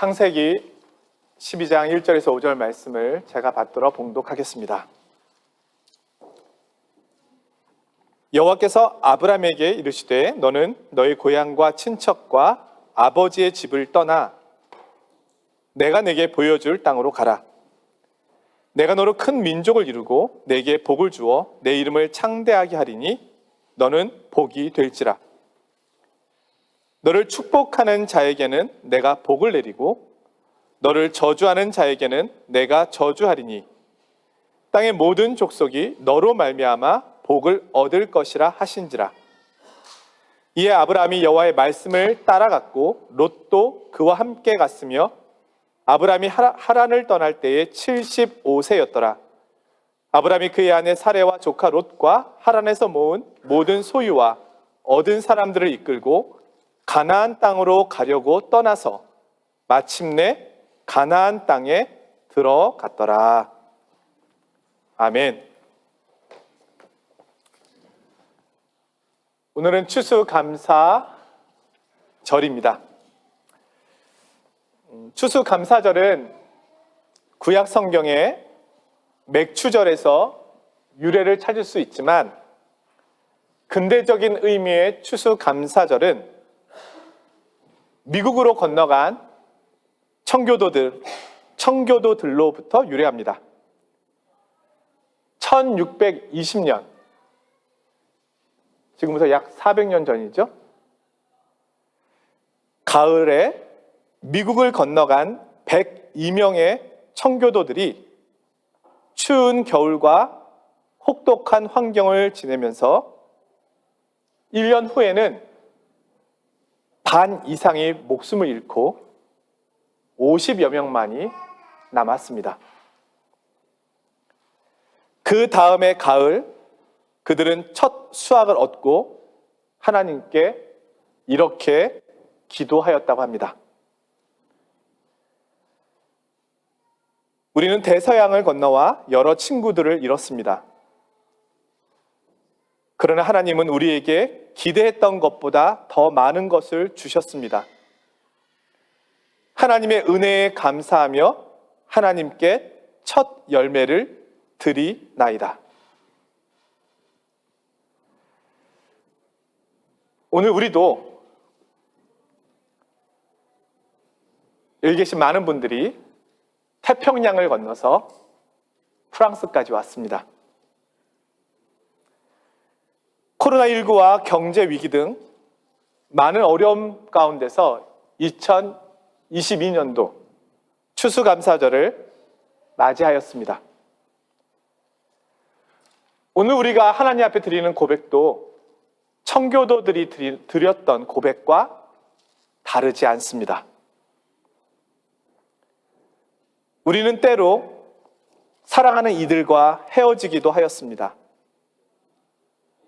창세기 12장 1절에서 5절 말씀을 제가 받들어 봉독하겠습니다. 여호와께서 아브라함에게 이르시되 너는 너의 고향과 친척과 아버지의 집을 떠나 내가 내게 보여줄 땅으로 가라. 내가 너로 큰 민족을 이루고 내게 복을 주어 내 이름을 창대하게 하리니 너는 복이 될지라. 너를 축복하는 자에게는 내가 복을 내리고 너를 저주하는 자에게는 내가 저주하리니 땅의 모든 족속이 너로 말미암아 복을 얻을 것이라 하신지라. 이에 아브라함이 여호와의 말씀을 따라갔고 롯도 그와 함께 갔으며 아브라함이 하란을 떠날 때에 75세였더라. 아브라함이 그의 아내 사레와 조카 롯과 하란에서 모은 모든 소유와 얻은 사람들을 이끌고 가나안 땅으로 가려고 떠나서 마침내 가나안 땅에 들어갔더라. 아멘. 오늘은 추수감사절입니다. 추수감사절은 구약 성경의 맥추절에서 유래를 찾을 수 있지만 근대적인 의미의 추수감사절은 미국으로 건너간 청교도들로부터 유래합니다. 1620년, 지금부터 약 400년 전이죠. 가을에 미국을 건너간 102명의 청교도들이 추운 겨울과 혹독한 환경을 지내면서 1년 후에는 반 이상이 목숨을 잃고 50여 명만이 남았습니다. 그 다음의 가을, 그들은 첫 수확을 얻고 하나님께 이렇게 기도하였다고 합니다. 우리는 대서양을 건너와 여러 친구들을 잃었습니다. 그러나 하나님은 우리에게 기대했던 것보다 더 많은 것을 주셨습니다. 하나님의 은혜에 감사하며 하나님께 첫 열매를 드리나이다. 오늘 우리도 여기 계신 많은 분들이 태평양을 건너서 프랑스까지 왔습니다. 코로나19와 경제 위기 등 많은 어려움 가운데서 2022년도 추수감사절을 맞이하였습니다. 오늘 우리가 하나님 앞에 드리는 고백도 청교도들이 드렸던 고백과 다르지 않습니다. 우리는 때로 사랑하는 이들과 헤어지기도 하였습니다.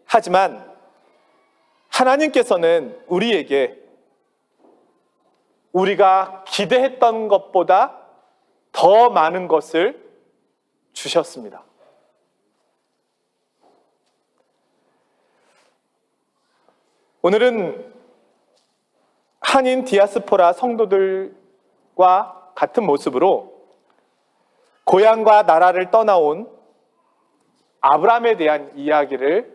하지만 하나님께서는 우리에게 우리가 기대했던 것보다 더 많은 것을 주셨습니다. 오늘은 한인 디아스포라 성도들과 같은 모습으로 고향과 나라를 떠나온 아브라함에 대한 이야기를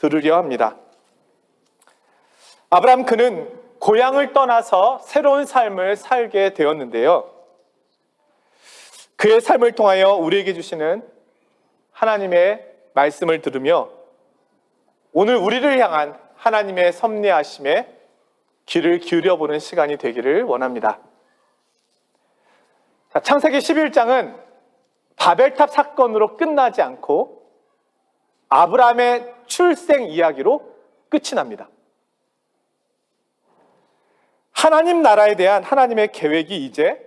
들으려 합니다. 아브라함 그는 고향을 떠나서 새로운 삶을 살게 되었는데요. 그의 삶을 통하여 우리에게 주시는 하나님의 말씀을 들으며 오늘 우리를 향한 하나님의 섭리하심에 귀를 기울여보는 시간이 되기를 원합니다. 창세기 11장은 바벨탑 사건으로 끝나지 않고 아브라함의 출생 이야기로 끝이 납니다. 하나님 나라에 대한 하나님의 계획이 이제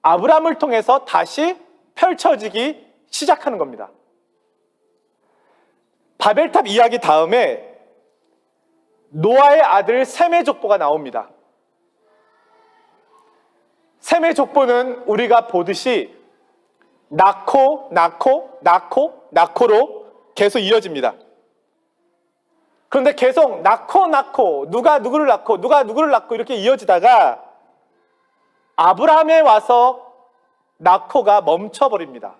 아브라함을 통해서 다시 펼쳐지기 시작하는 겁니다. 바벨탑 이야기 다음에 노아의 아들 셈의 족보가 나옵니다. 셈의 족보는 우리가 보듯이 낳고 계속 이어집니다. 그런데 계속 낳고 누가 누구를 낳고 이렇게 이어지다가 아브라함에 와서 나코가 멈춰버립니다.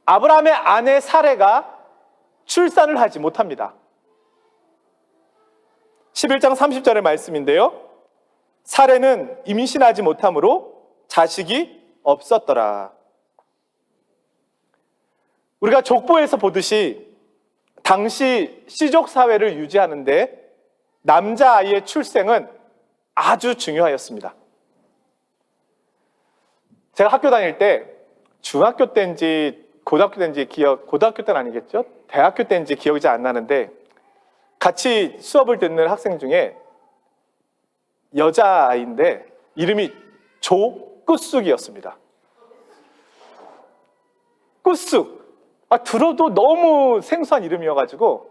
아브라함의 아내 사레가 출산을 하지 못합니다. 11장 30절의 말씀인데요. 사레는 임신하지 못함으로 자식이 없었더라. 우리가 족보에서 보듯이 당시 시족 사회를 유지하는데 남자아이의 출생은 아주 중요하였습니다. 제가 학교 다닐 때 중학교 때인지 고등학교 때인지 고등학교 때는 아니겠죠? 대학교 때인지 기억이 잘 안 나는데 같이 수업을 듣는 학생 중에 여자아이인데 이름이 조꾸숙이었습니다. 꾸숙. 들어도 너무 생소한 이름이어가지고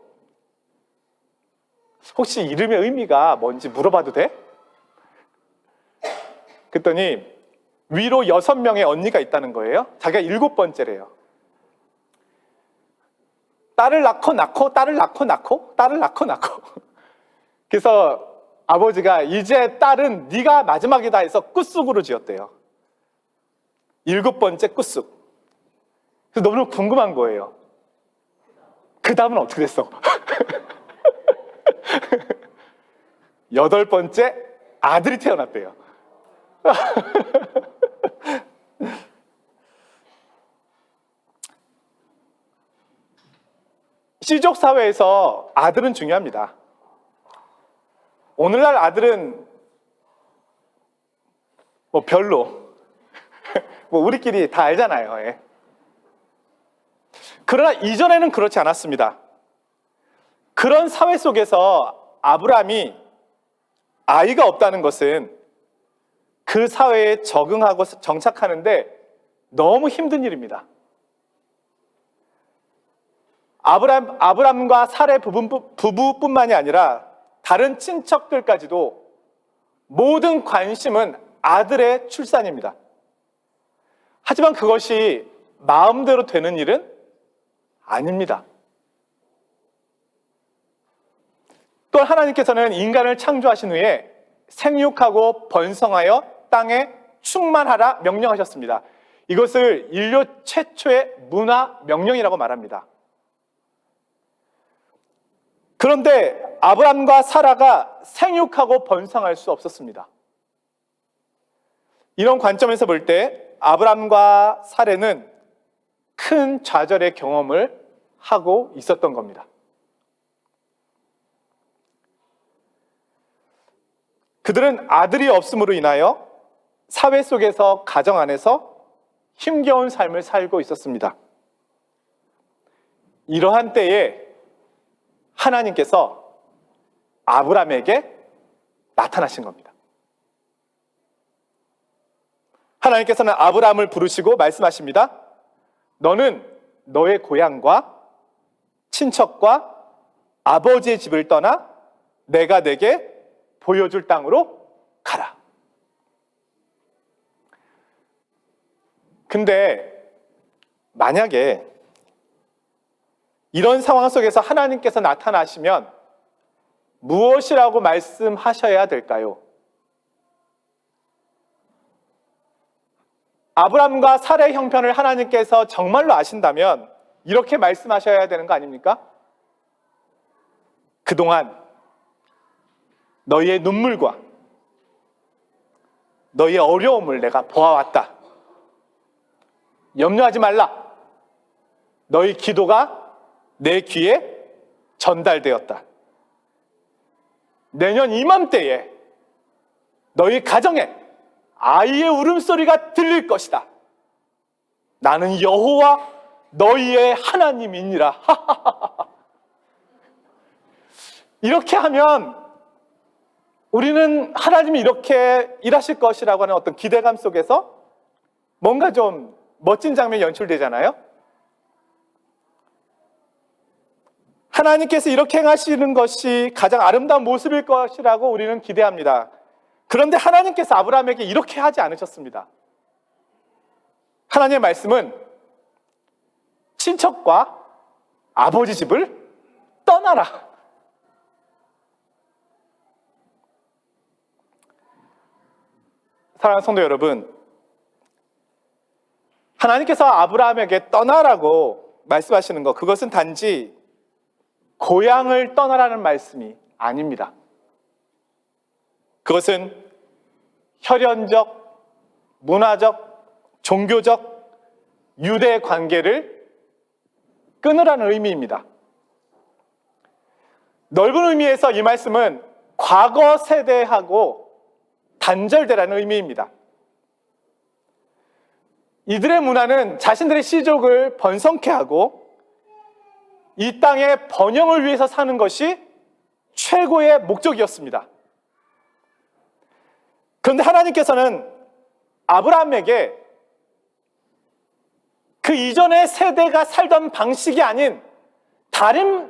혹시 이름의 의미가 뭔지 물어봐도 돼? 그랬더니 위로 6명의 언니가 있다는 거예요. 자기가 7번째래요. 딸을 낳고 딸을 낳고 딸을 낳고 그래서 아버지가 이제 딸은 네가 마지막이다 해서 꾸쑥으로 지었대요. 7번째 꾸쑥. 그래서 너무 궁금한 거예요. 그 다음은 어떻게 됐어? 8번째 아들이 태어났대요. 시족 사회에서 아들은 중요합니다. 오늘날 아들은 별로 우리끼리 다 알잖아요. 예. 그러나 이전에는 그렇지 않았습니다. 그런 사회 속에서 아브라함이 아이가 없다는 것은 그 사회에 적응하고 정착하는데 너무 힘든 일입니다. 아브라함과 사레 부부뿐만이 아니라 다른 친척들까지도 모든 관심은 아들의 출산입니다. 하지만 그것이 마음대로 되는 일은 아닙니다. 또 하나님께서는 인간을 창조하신 후에 생육하고 번성하여 땅에 충만하라 명령하셨습니다. 이것을 인류 최초의 문화 명령이라고 말합니다. 그런데 아브람과 사라가 생육하고 번성할 수 없었습니다. 이런 관점에서 볼 때 아브람과 사레는 큰 좌절의 경험을 하고 있었던 겁니다. 그들은 아들이 없음으로 인하여 사회 속에서 가정 안에서 힘겨운 삶을 살고 있었습니다. 이러한 때에 하나님께서 아브람에게 나타나신 겁니다. 하나님께서는 아브람을 부르시고 말씀하십니다. 너는 너의 고향과 친척과 아버지의 집을 떠나 내가 내게 보여줄 땅으로 가라. 근데 만약에 이런 상황 속에서 하나님께서 나타나시면 무엇이라고 말씀하셔야 될까요? 아브람과 사레의 형편을 하나님께서 정말로 아신다면 이렇게 말씀하셔야 되는 거 아닙니까? 그동안 너희의 눈물과 너희의 어려움을 내가 보아왔다. 염려하지 말라. 너희 기도가 내 귀에 전달되었다. 내년 이맘때에 너희 가정에 아이의 울음소리가 들릴 것이다. 나는 여호와 너희의 하나님이니라. 이렇게 하면 우리는 하나님이 이렇게 일하실 것이라고 하는 어떤 기대감 속에서 뭔가 좀 멋진 장면이 연출되잖아요. 하나님께서 이렇게 행하시는 것이 가장 아름다운 모습일 것이라고 우리는 기대합니다. 그런데 하나님께서 아브라함에게 이렇게 하지 않으셨습니다. 하나님의 말씀은 친척과 아버지 집을 떠나라. 사랑하는 성도 여러분, 하나님께서 아브라함에게 떠나라고 말씀하시는 것, 그것은 단지 고향을 떠나라는 말씀이 아닙니다. 그것은 혈연적, 문화적, 종교적, 유대 관계를 끊으라는 의미입니다. 넓은 의미에서 이 말씀은 과거 세대하고 단절되라는 의미입니다. 이들의 문화는 자신들의 씨족을 번성케 하고 이 땅의 번영을 위해서 사는 것이 최고의 목적이었습니다. 그런데 하나님께서는 아브라함에게 그 이전의 세대가 살던 방식이 아닌 다른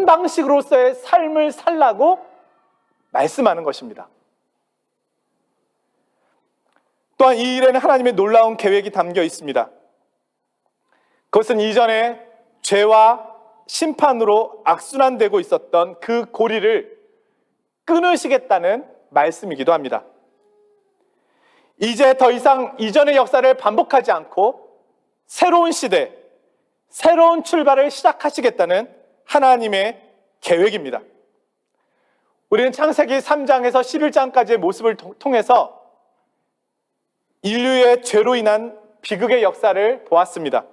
방식으로서의 삶을 살라고 말씀하는 것입니다. 또한 이 일에는 하나님의 놀라운 계획이 담겨 있습니다. 그것은 이전에 죄와 심판으로 악순환되고 있었던 그 고리를 끊으시겠다는 말씀이기도 합니다. 이제 더 이상 이전의 역사를 반복하지 않고 새로운 시대, 새로운 출발을 시작하시겠다는 하나님의 계획입니다. 우리는 창세기 3장에서 11장까지의 모습을 통해서 인류의 죄로 인한 비극의 역사를 보았습니다.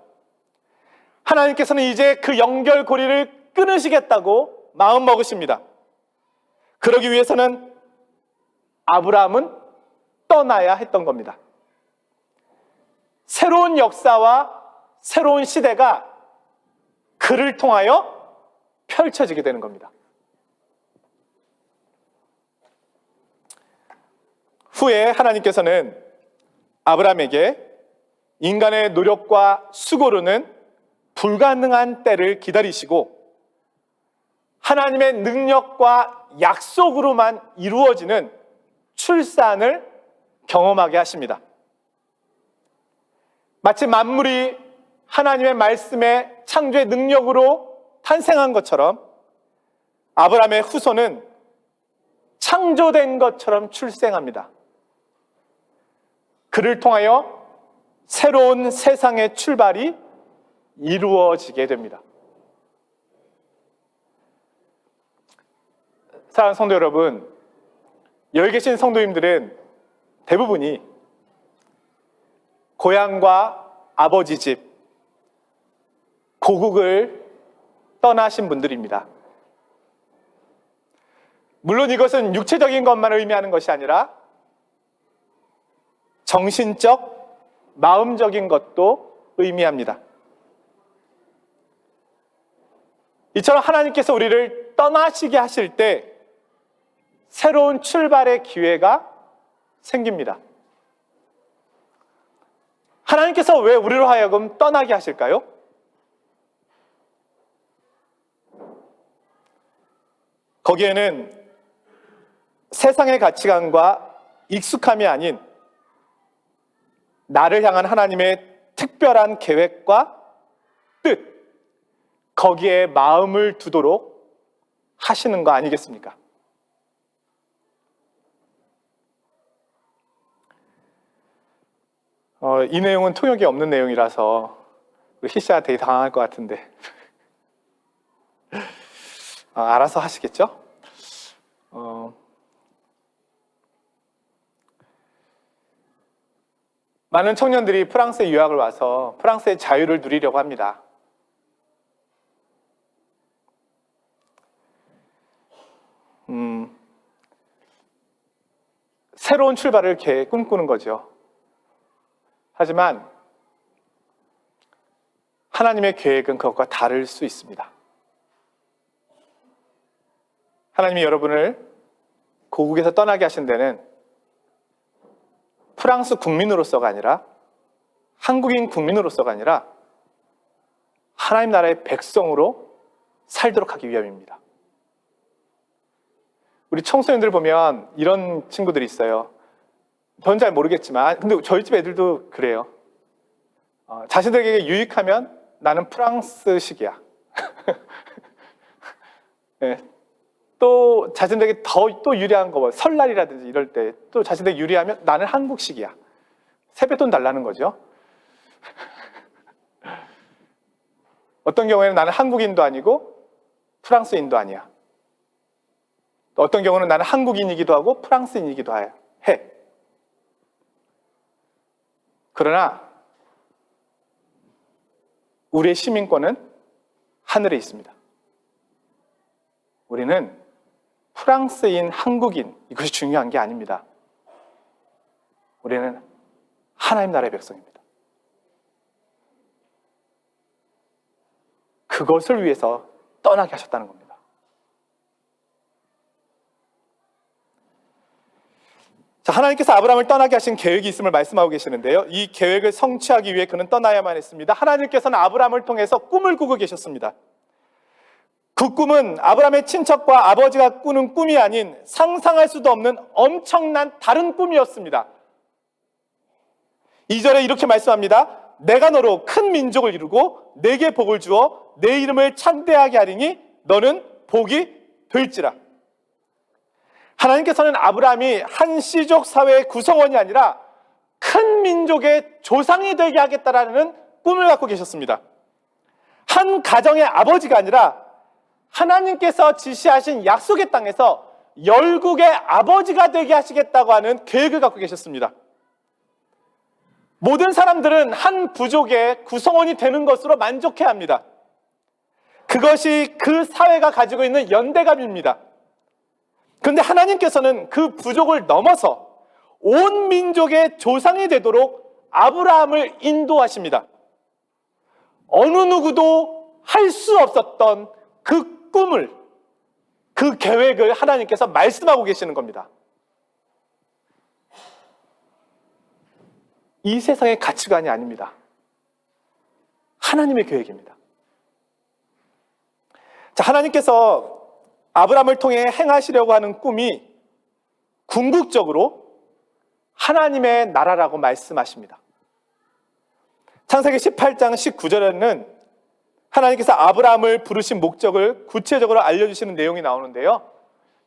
하나님께서는 이제 그 연결고리를 끊으시겠다고 마음먹으십니다. 그러기 위해서는 아브라함은 떠나야 했던 겁니다. 새로운 역사와 새로운 시대가 그를 통하여 펼쳐지게 되는 겁니다. 후에 하나님께서는 아브라함에게 인간의 노력과 수고로는 불가능한 때를 기다리시고 하나님의 능력과 약속으로만 이루어지는 출산을 경험하게 하십니다. 마치 만물이 하나님의 말씀의 창조의 능력으로 탄생한 것처럼 아브라함의 후손은 창조된 것처럼 출생합니다. 그를 통하여 새로운 세상의 출발이 이루어지게 됩니다. 사랑하는 성도 여러분, 여기 계신 성도님들은 대부분이 고향과 아버지 집, 고국을 떠나신 분들입니다. 물론 이것은 육체적인 것만 의미하는 것이 아니라 정신적, 마음적인 것도 의미합니다. 이처럼 하나님께서 우리를 떠나시게 하실 때 새로운 출발의 기회가 생깁니다. 하나님께서 왜 우리로 하여금 떠나게 하실까요? 거기에는 세상의 가치관과 익숙함이 아닌 나를 향한 하나님의 특별한 계획과 뜻, 거기에 마음을 두도록 하시는 거 아니겠습니까? 이 내용은 통역이 없는 내용이라서 우리 희씨가 되게 당황할 것 같은데 알아서 하시겠죠? 많은 청년들이 프랑스에 유학을 와서 프랑스의 자유를 누리려고 합니다. 새로운 출발을 이렇게 꿈꾸는 거죠. 하지만 하나님의 계획은 그것과 다를 수 있습니다. 하나님이 여러분을 고국에서 떠나게 하신 데는 프랑스 국민으로서가 아니라 한국인 국민으로서가 아니라 하나님 나라의 백성으로 살도록 하기 위함입니다. 우리 청소년들 보면 이런 친구들이 있어요. 전 잘 모르겠지만 근데 저희 집 애들도 그래요. 자신들에게 유익하면 나는 프랑스식이야. 네. 또 자신들에게 또 유리한 거, 설날이라든지 이럴 때 또 자신들에게 유리하면 나는 한국식이야. 세뱃돈 달라는 거죠. 어떤 경우에는 나는 한국인도 아니고 프랑스인도 아니야. 또 어떤 경우는 나는 한국인이기도 하고 프랑스인이기도 해. 그러나 우리의 시민권은 하늘에 있습니다. 우리는 프랑스인, 한국인, 이것이 중요한 게 아닙니다. 우리는 하나님 나라의 백성입니다. 그것을 위해서 떠나게 하셨다는 겁니다. 자, 하나님께서 아브라함을 떠나게 하신 계획이 있음을 말씀하고 계시는데요. 이 계획을 성취하기 위해 그는 떠나야만 했습니다. 하나님께서는 아브라함을 통해서 꿈을 꾸고 계셨습니다. 그 꿈은 아브라함의 친척과 아버지가 꾸는 꿈이 아닌 상상할 수도 없는 엄청난 다른 꿈이었습니다. 2절에 이렇게 말씀합니다. 내가 너로 큰 민족을 이루고 내게 복을 주어 내 이름을 창대하게 하리니 너는 복이 될지라. 하나님께서는 아브라함이 한 씨족 사회의 구성원이 아니라 큰 민족의 조상이 되게 하겠다라는 꿈을 갖고 계셨습니다. 한 가정의 아버지가 아니라 하나님께서 지시하신 약속의 땅에서 열국의 아버지가 되게 하시겠다고 하는 계획을 갖고 계셨습니다. 모든 사람들은 한 부족의 구성원이 되는 것으로 만족해야 합니다. 그것이 그 사회가 가지고 있는 연대감입니다. 그런데 하나님께서는 그 부족을 넘어서 온 민족의 조상이 되도록 아브라함을 인도하십니다. 어느 누구도 할 수 없었던 그 꿈을, 그 계획을 하나님께서 말씀하고 계시는 겁니다. 이 세상의 가치관이 아닙니다. 하나님의 계획입니다. 자, 하나님께서 아브라함을 통해 행하시려고 하는 꿈이 궁극적으로 하나님의 나라라고 말씀하십니다. 창세기 18장 19절에는 하나님께서 아브라함을 부르신 목적을 구체적으로 알려주시는 내용이 나오는데요.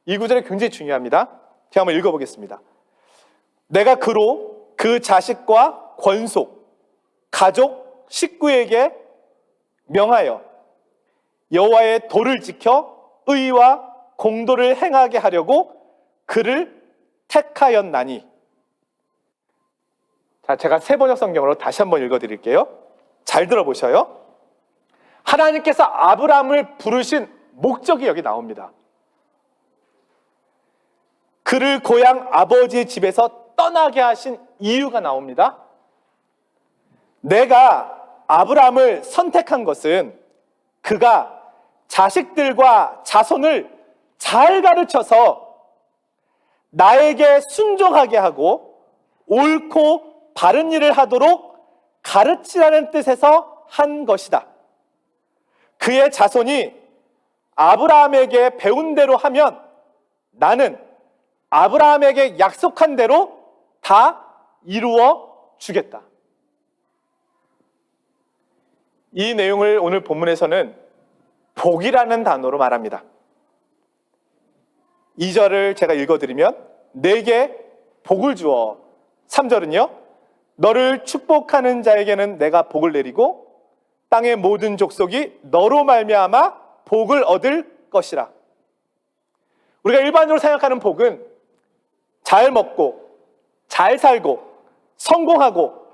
이 구절이 굉장히 중요합니다. 제가 한번 읽어보겠습니다. 내가 그로 그 자식과 권속, 가족, 식구에게 명하여 여호와의 도를 지켜 의와 공도를 행하게 하려고 그를 택하였나니. 자, 제가 세번역 성경으로 다시 한번 읽어드릴게요. 잘 들어보셔요. 하나님께서 아브라함을 부르신 목적이 여기 나옵니다. 그를 고향 아버지의 집에서 떠나게 하신 이유가 나옵니다. 내가 아브라함을 선택한 것은 그가 자식들과 자손을 잘 가르쳐서 나에게 순종하게 하고 옳고 바른 일을 하도록 가르치라는 뜻에서 한 것이다. 그의 자손이 아브라함에게 배운 대로 하면 나는 아브라함에게 약속한 대로 다 이루어 주겠다. 이 내용을 오늘 본문에서는 복이라는 단어로 말합니다. 2절을 제가 읽어드리면 내게 복을 주어, 3절은요 너를 축복하는 자에게는 내가 복을 내리고 땅의 모든 족속이 너로 말미암아 복을 얻을 것이라. 우리가 일반적으로 생각하는 복은 잘 먹고 잘 살고 성공하고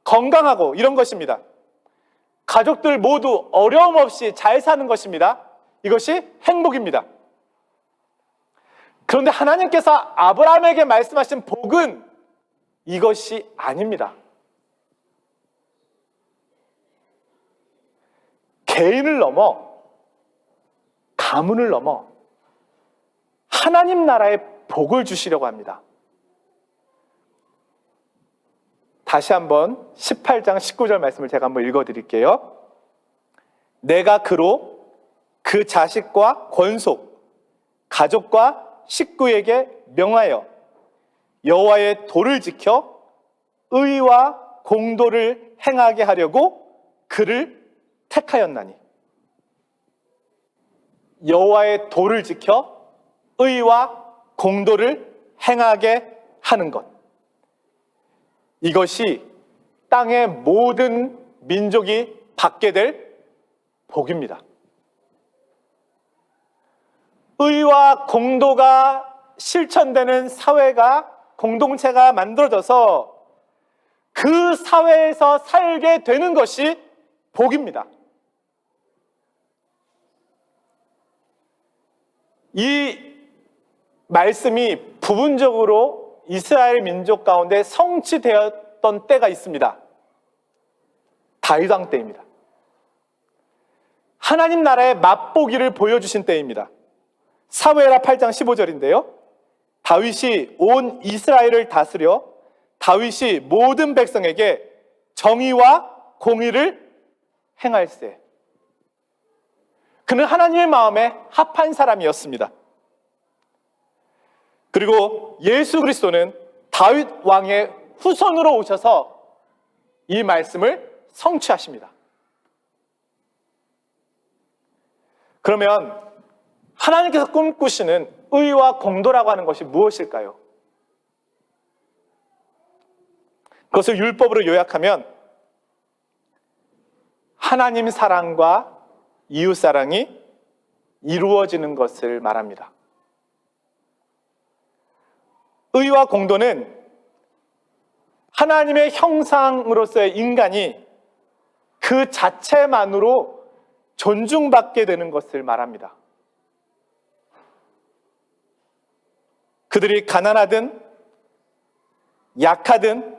건강하고 이런 것입니다. 가족들 모두 어려움 없이 잘 사는 것입니다. 이것이 행복입니다. 그런데 하나님께서 아브라함에게 말씀하신 복은 이것이 아닙니다. 개인을 넘어 가문을 넘어 하나님 나라의 복을 주시려고 합니다. 다시 한번 18장 19절 말씀을 제가 한번 읽어드릴게요. 내가 그로 그 자식과 권속, 가족과 식구에게 명하여 여호와의 도를 지켜 의와 공도를 행하게 하려고 그를 택하였나니. 여호와의 도를 지켜 의와 공도를 행하게 하는 것. 이것이 땅의 모든 민족이 받게 될 복입니다. 의와 공도가 실천되는 사회가, 공동체가 만들어져서 그 사회에서 살게 되는 것이 복입니다. 이 말씀이 부분적으로 이스라엘 민족 가운데 성취되었던 때가 있습니다. 다윗 왕 때입니다. 하나님 나라의 맛보기를 보여주신 때입니다. 사무엘하 8장 15절인데요. 다윗이 온 이스라엘을 다스려 다윗이 모든 백성에게 정의와 공의를 행할세. 그는 하나님의 마음에 합한 사람이었습니다. 그리고 예수 그리스도는 다윗 왕의 후손으로 오셔서 이 말씀을 성취하십니다. 그러면 하나님께서 꿈꾸시는 의와 공도라고 하는 것이 무엇일까요? 그것을 율법으로 요약하면 하나님 사랑과 이웃 사랑이 이루어지는 것을 말합니다. 의와 공도는 하나님의 형상으로서의 인간이 그 자체만으로 존중받게 되는 것을 말합니다. 그들이 가난하든 약하든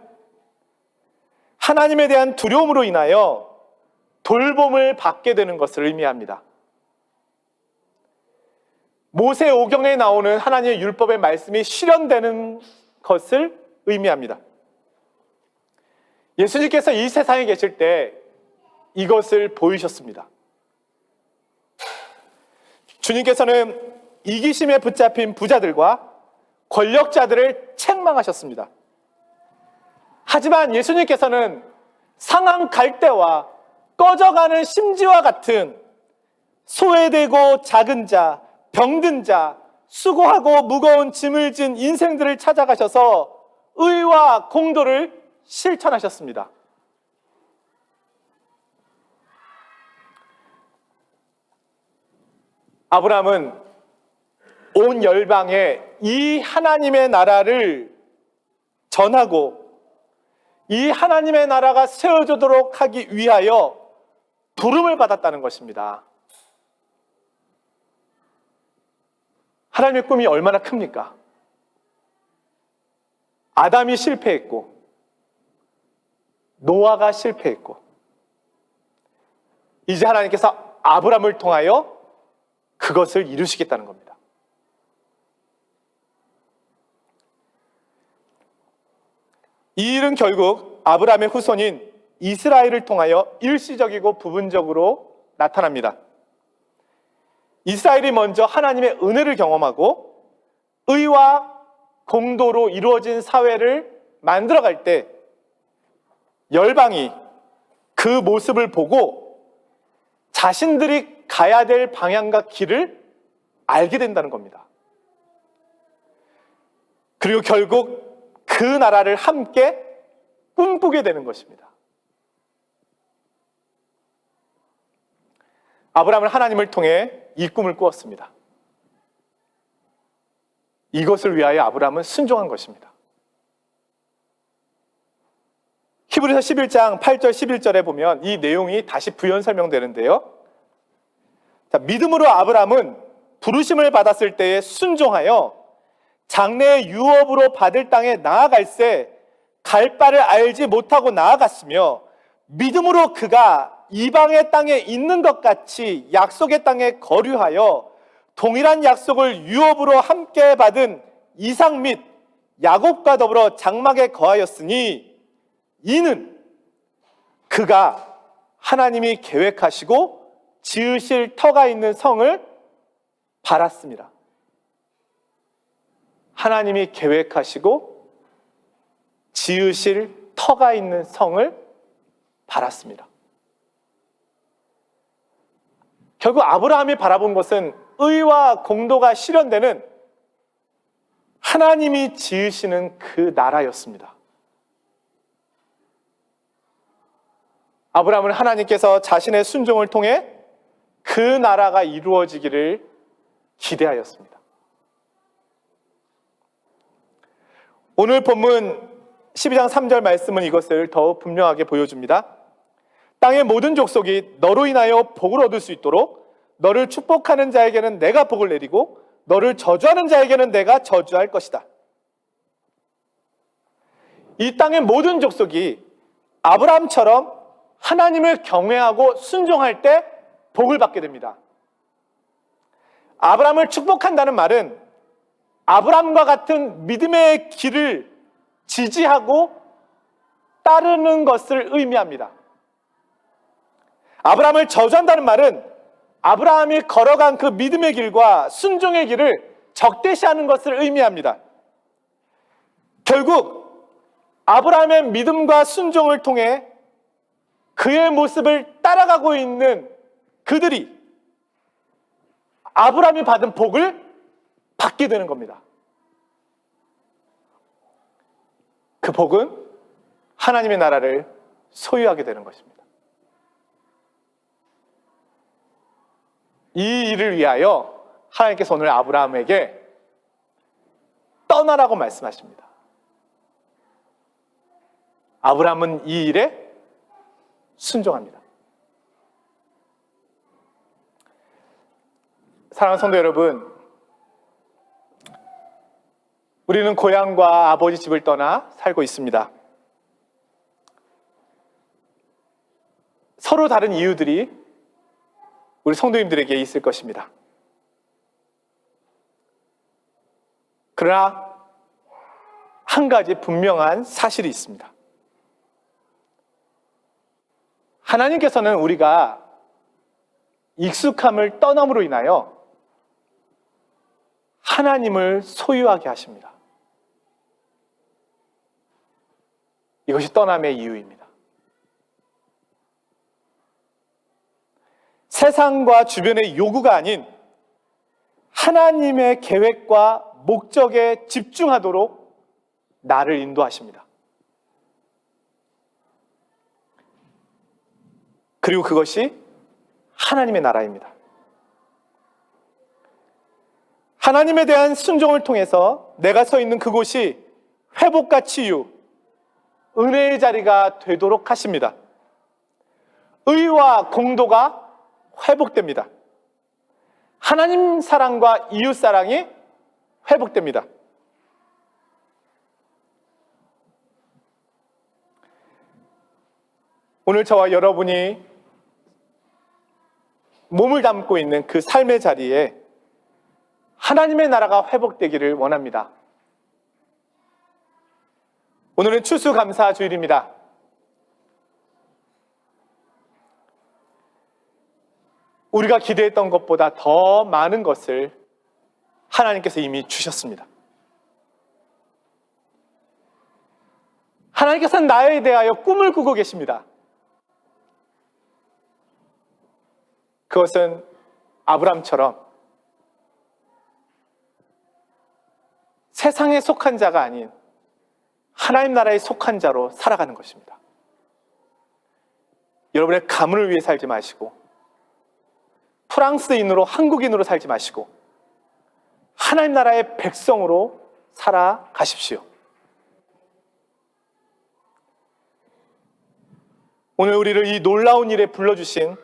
하나님에 대한 두려움으로 인하여 돌봄을 받게 되는 것을 의미합니다. 모세오경에 나오는 하나님의 율법의 말씀이 실현되는 것을 의미합니다. 예수님께서 이 세상에 계실 때 이것을 보이셨습니다. 주님께서는 이기심에 붙잡힌 부자들과 권력자들을 책망하셨습니다. 하지만 예수님께서는 상한 갈대와 꺼져가는 심지와 같은 소외되고 작은 자, 병든 자, 수고하고 무거운 짐을 진 인생들을 찾아가셔서 의와 공도를 실천하셨습니다. 아브라함은 온 열방에 이 하나님의 나라를 전하고 이 하나님의 나라가 세워지도록 하기 위하여 부름을 받았다는 것입니다. 하나님의 꿈이 얼마나 큽니까? 아담이 실패했고 노아가 실패했고 이제 하나님께서 아브라함을 통하여 그것을 이루시겠다는 겁니다. 이 일은 결국 아브라함의 후손인 이스라엘을 통하여 일시적이고 부분적으로 나타납니다. 이스라엘이 먼저 하나님의 은혜를 경험하고 의와 공도로 이루어진 사회를 만들어갈 때 열방이 그 모습을 보고 자신들이 가야 될 방향과 길을 알게 된다는 겁니다. 그리고 결국 그 나라를 함께 꿈꾸게 되는 것입니다. 아브라함은 하나님을 통해 이 꿈을 꾸었습니다. 이것을 위하여 아브라함은 순종한 것입니다. 히브리서 11장 8절 11절에 보면 이 내용이 다시 부연 설명되는데요. 자, 믿음으로 아브라함은 부르심을 받았을 때에 순종하여 장래의 유업으로 받을 땅에 나아갈새 갈 바를 알지 못하고 나아갔으며 믿음으로 그가 이방의 땅에 있는 것 같이 약속의 땅에 거류하여 동일한 약속을 유업으로 함께 받은 이삭 및 야곱과 더불어 장막에 거하였으니 이는 그가 하나님이 계획하시고 지으실 터가 있는 성을 바랐습니다. 하나님이 계획하시고 지으실 터가 있는 성을 바랐습니다. 결국 아브라함이 바라본 것은 의와 공도가 실현되는 하나님이 지으시는 그 나라였습니다. 아브라함은 하나님께서 자신의 순종을 통해 그 나라가 이루어지기를 기대하였습니다. 오늘 본문 12장 3절 말씀은 이것을 더 분명하게 보여줍니다. 땅의 모든 족속이 너로 인하여 복을 얻을 수 있도록 너를 축복하는 자에게는 내가 복을 내리고 너를 저주하는 자에게는 내가 저주할 것이다. 이 땅의 모든 족속이 아브라함처럼 하나님을 경외하고 순종할 때 복을 받게 됩니다. 아브라함을 축복한다는 말은 아브라함과 같은 믿음의 길을 지지하고 따르는 것을 의미합니다. 아브라함을 저주한다는 말은 아브라함이 걸어간 그 믿음의 길과 순종의 길을 적대시하는 것을 의미합니다. 결국 아브라함의 믿음과 순종을 통해 그의 모습을 따라가고 있는 그들이 아브라함이 받은 복을 받게 되는 겁니다. 그 복은 하나님의 나라를 소유하게 되는 것입니다. 이 일을 위하여 하나님께서 오늘 아브라함에게 떠나라고 말씀하십니다. 아브라함은 이 일에 순종합니다. 사랑하는 성도 여러분, 우리는 고향과 아버지 집을 떠나 살고 있습니다. 서로 다른 이유들이 우리 성도님들에게 있을 것입니다. 그러나 한 가지 분명한 사실이 있습니다. 하나님께서는 우리가 익숙함을 떠남으로 인하여 하나님을 소유하게 하십니다. 이것이 떠남의 이유입니다. 세상과 주변의 요구가 아닌 하나님의 계획과 목적에 집중하도록 나를 인도하십니다. 그리고 그것이 하나님의 나라입니다. 하나님에 대한 순종을 통해서 내가 서 있는 그곳이 회복과 치유, 은혜의 자리가 되도록 하십니다. 의와 공도가 회복됩니다. 하나님 사랑과 이웃 사랑이 회복됩니다. 오늘 저와 여러분이 몸을 담고 있는 그 삶의 자리에 하나님의 나라가 회복되기를 원합니다. 오늘은 추수감사 주일입니다. 우리가 기대했던 것보다 더 많은 것을 하나님께서 이미 주셨습니다. 하나님께서는 나에 대하여 꿈을 꾸고 계십니다. 그것은 아브람처럼 세상에 속한 자가 아닌 하나님 나라에 속한 자로 살아가는 것입니다. 여러분의 가문을 위해 살지 마시고 프랑스인으로 한국인으로 살지 마시고 하나님 나라의 백성으로 살아가십시오. 오늘 우리를 이 놀라운 일에 불러주신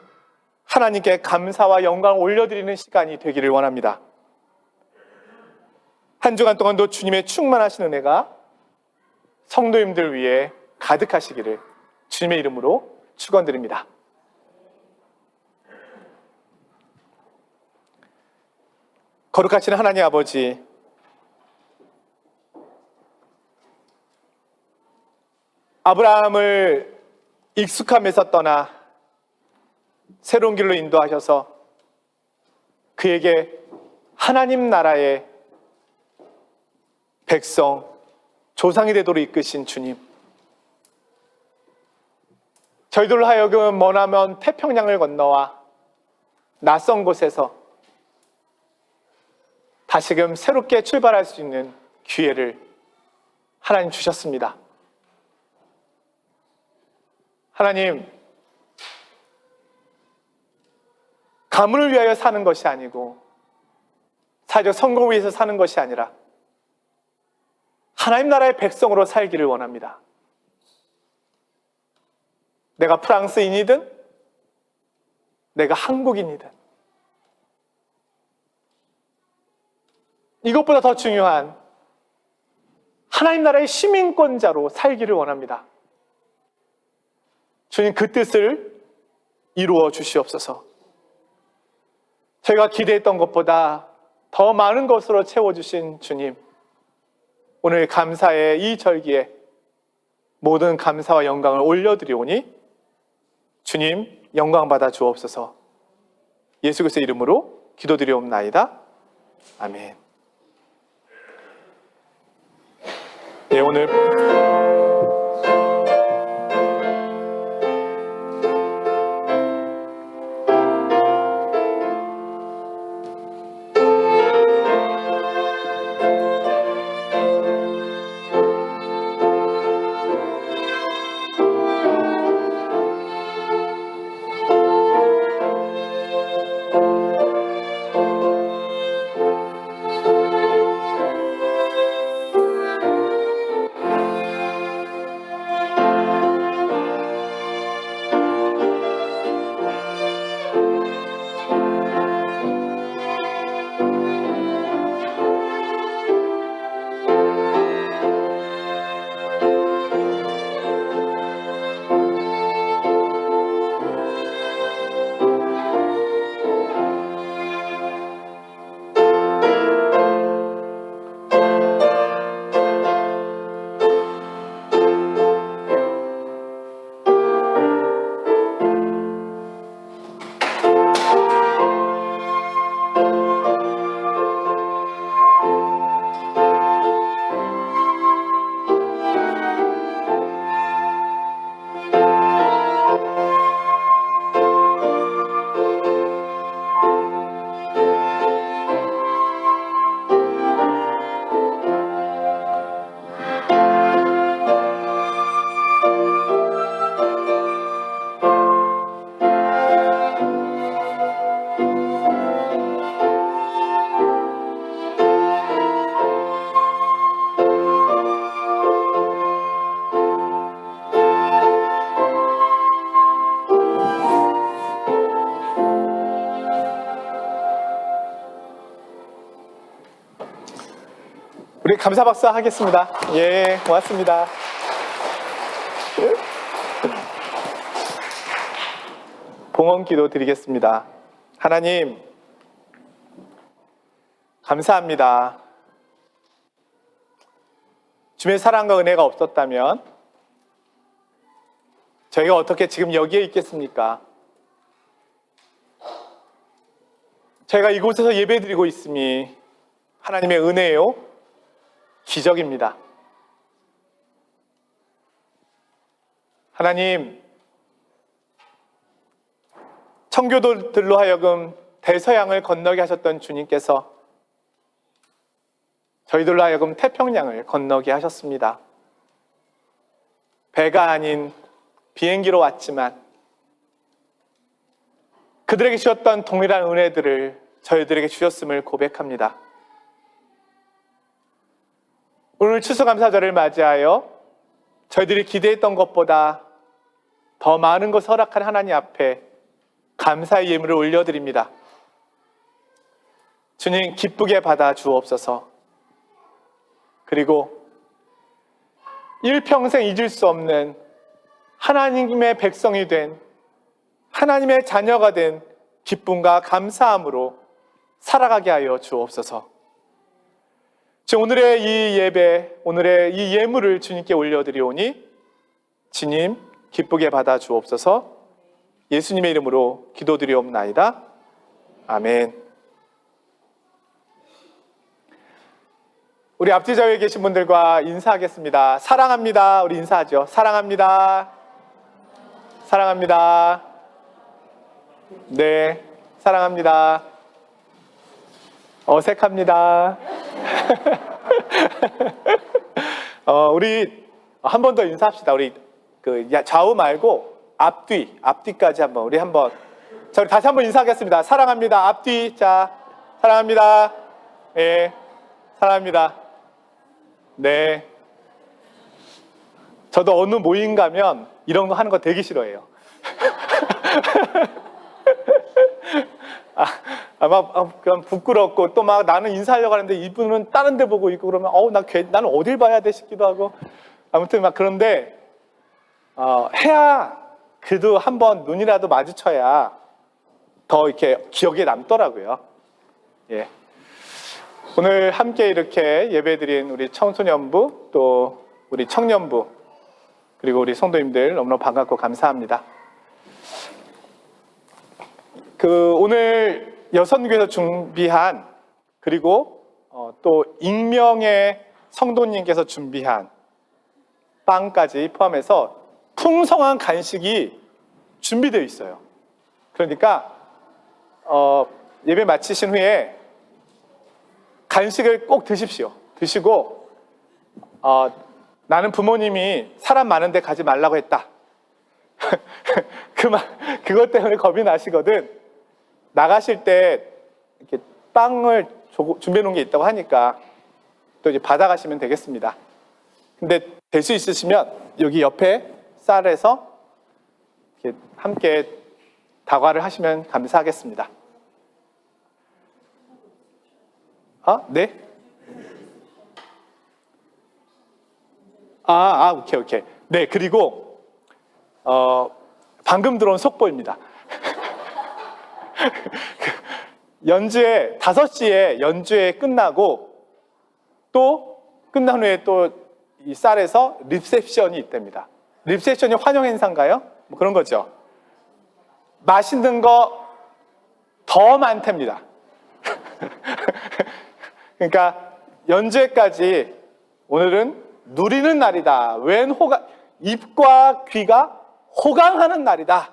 하나님께 감사와 영광을 올려드리는 시간이 되기를 원합니다. 한 주간 동안도 주님의 충만하신 은혜가 성도님들 위해 가득하시기를 주님의 이름으로 축원드립니다. 거룩하신 하나님 아버지, 아브라함을 익숙함에서 떠나 새로운 길로 인도하셔서 그에게 하나님 나라의 백성, 조상이 되도록 이끄신 주님, 저희들로 하여금 머나먼 태평양을 건너와 낯선 곳에서 다시금 새롭게 출발할 수 있는 기회를 하나님 주셨습니다. 하나님, 가문을 위하여 사는 것이 아니고 사회적 성공을 위해서 사는 것이 아니라 하나님 나라의 백성으로 살기를 원합니다. 내가 프랑스인이든 내가 한국인이든 이것보다 더 중요한 하나님 나라의 시민권자로 살기를 원합니다. 주님, 그 뜻을 이루어 주시옵소서. 저희가 기대했던 것보다 더 많은 것으로 채워주신 주님, 오늘 감사의 이 절기에 모든 감사와 영광을 올려드리오니 주님 영광 받아 주옵소서. 예수 그리스도의 이름으로 기도드리옵나이다. 아멘. 네, 오늘 우리 감사 박수 하겠습니다. 예, 고맙습니다. 봉헌 기도 드리겠습니다. 하나님, 감사합니다. 주님의 사랑과 은혜가 없었다면 저희가 어떻게 지금 여기에 있겠습니까? 저희가 이곳에서 예배드리고 있음이 하나님의 은혜요, 기적입니다. 하나님, 청교도들로 하여금 대서양을 건너게 하셨던 주님께서 저희들로 하여금 태평양을 건너게 하셨습니다. 배가 아닌 비행기로 왔지만 그들에게 주셨던 동일한 은혜들을 저희들에게 주셨음을 고백합니다. 오늘 추수감사절을 맞이하여 저희들이 기대했던 것보다 더 많은 것을 허락한 하나님 앞에 감사의 예물을 올려드립니다. 주님, 기쁘게 받아 주옵소서. 그리고 일평생 잊을 수 없는 하나님의 백성이 된, 하나님의 자녀가 된 기쁨과 감사함으로 살아가게 하여 주옵소서. 지금 오늘의 이 예배, 오늘의 이 예물을 주님께 올려드리오니 주님 기쁘게 받아 주옵소서. 예수님의 이름으로 기도드리옵나이다. 아멘. 우리 앞뒤 좌우에 계신 분들과 인사하겠습니다. 사랑합니다. 우리 인사하죠. 사랑합니다. 사랑합니다. 네, 사랑합니다. 어색합니다. 우리 한 번 더 인사합시다. 우리 좌우 말고 앞뒤까지 한번 우리 한번. 자, 우리 다시 한번 인사하겠습니다. 사랑합니다. 앞뒤. 자, 사랑합니다. 예, 사랑합니다. 네. 저도 어느 모임 가면 이런 거 하는 거 되게 싫어해요. 그냥 부끄럽고 또 막 나는 인사하려고 하는데 이분은 다른 데 보고 있고 그러면 나는 어딜 봐야 돼 싶기도 하고 아무튼 막 그런데 해야 그래도 한번 눈이라도 마주쳐야 더 이렇게 기억에 남더라고요. 예. 오늘 함께 이렇게 예배드린 우리 청소년부 또 우리 청년부 그리고 우리 성도님들 너무너무 반갑고 감사합니다. 오늘 여선교에서 준비한 그리고 또 익명의 성도님께서 준비한 빵까지 포함해서 풍성한 간식이 준비되어 있어요. 그러니까 예배 마치신 후에 간식을 꼭 드십시오. 드시고 나는 부모님이 사람 많은 데 가지 말라고 했다. 그것 때문에 겁이 나시거든. 나가실 때 이렇게 빵을 준비해 놓은 게 있다고 하니까 또 이제 받아가시면 되겠습니다. 근데 될 수 있으시면 여기 옆에 쌀에서 이렇게 함께 다과를 하시면 감사하겠습니다. 네? 오케이. 네, 그리고 방금 들어온 속보입니다. 연주회 5시에 연주회 끝나고 또 끝난 후에 또 이 쌀에서 리셉션이 있답니다. 리셉션이 환영 행사인가요? 뭐 그런 거죠. 맛있는 거 더 많답니다. 그러니까 연주회까지 오늘은 누리는 날이다. 입과 귀가 호강하는 날이다.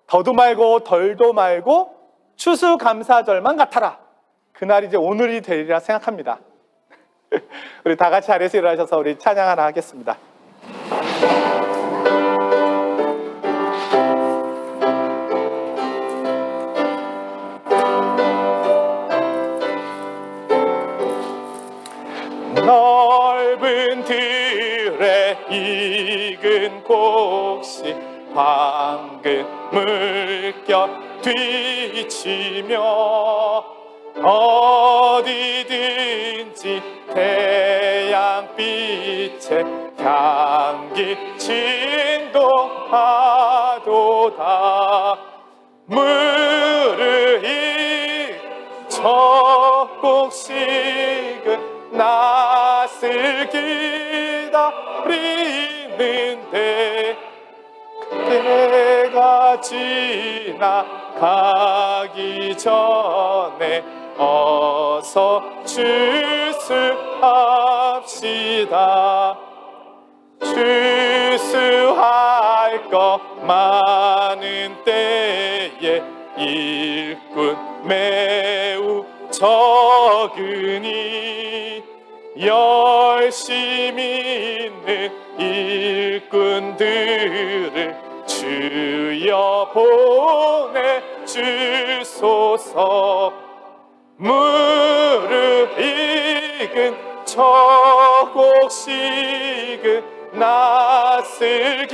더도 말고 덜도 말고 추수감사절만 같아라. 그날이 이제 오늘이 되리라 생각합니다. 우리 다 같이 자리에서 일어나셔서 우리 찬양 하나 하겠습니다. 넓은 들에 익은 곡식 황금 물결 뒤치며 어디든지 태양빛에 향기 진동하도다. 무르익 저 곡식은 낯을 기다리는데 때가 지나가기 전에 어서 추수합시다. 추수할 것 많은 때에 일꾼 매우 적으니 열심히 있는 일꾼들을 주여 보내주소서. 무르익은 저 곡식은 낯을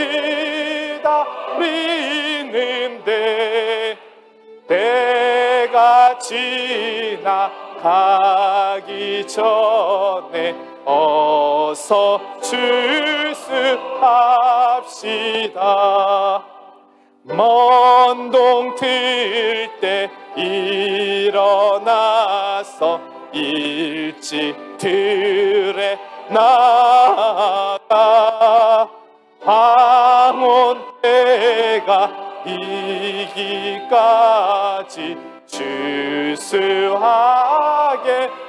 기다리는데 때가 지나가기 전에 어서 추수합시다. 먼 동 틀 때 일어나서 일찍 들에 나가 황혼 때가 이기까지 추수하게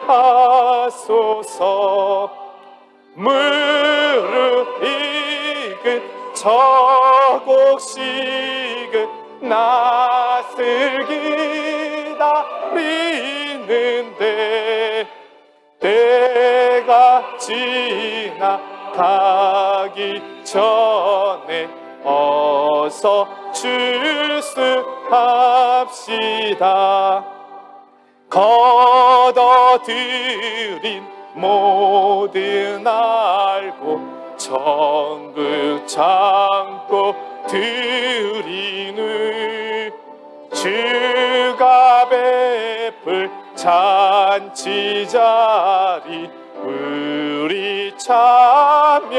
하소서. 무르익은 저 곡식은 낯을 기다리는데 때가 지나가기 전에 어서 출수합시다. 거둬들인 모든 알고 천국 창고 들이는 주가 베풀 잔치 자리 우리 참여하겠네.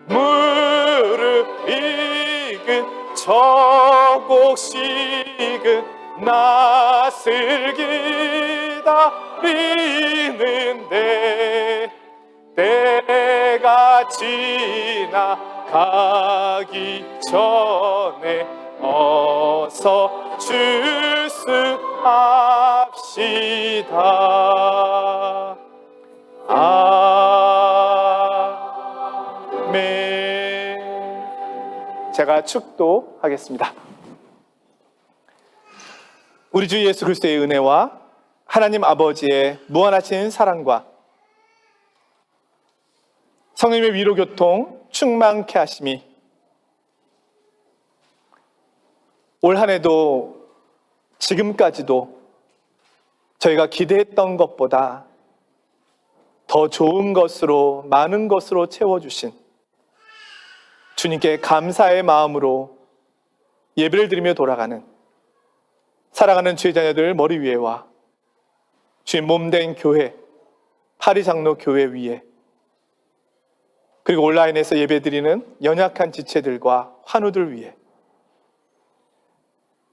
무릎 익은 저곡식은 낯을 기다리는데 때가 지나가기 전에 어서 출수합시다. 아멘. 제가 축도하겠습니다. 우리 주 예수 그리스도의 은혜와 하나님 아버지의 무한하신 사랑과 성령님의 위로교통 충만케 하심이 올 한 해도 지금까지도 저희가 기대했던 것보다 더 좋은 것으로 많은 것으로 채워주신 주님께 감사의 마음으로 예배를 드리며 돌아가는 사랑하는 주의 자녀들 머리 위에와 주의 몸된 교회 파리장로 교회 위에 그리고 온라인에서 예배드리는 연약한 지체들과 환우들 위해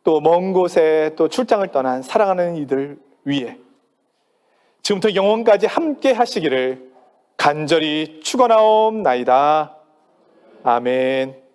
또 먼 곳에 또 출장을 떠난 사랑하는 이들 위해 지금부터 영원까지 함께 하시기를 간절히 축원하옵나이다. 아멘.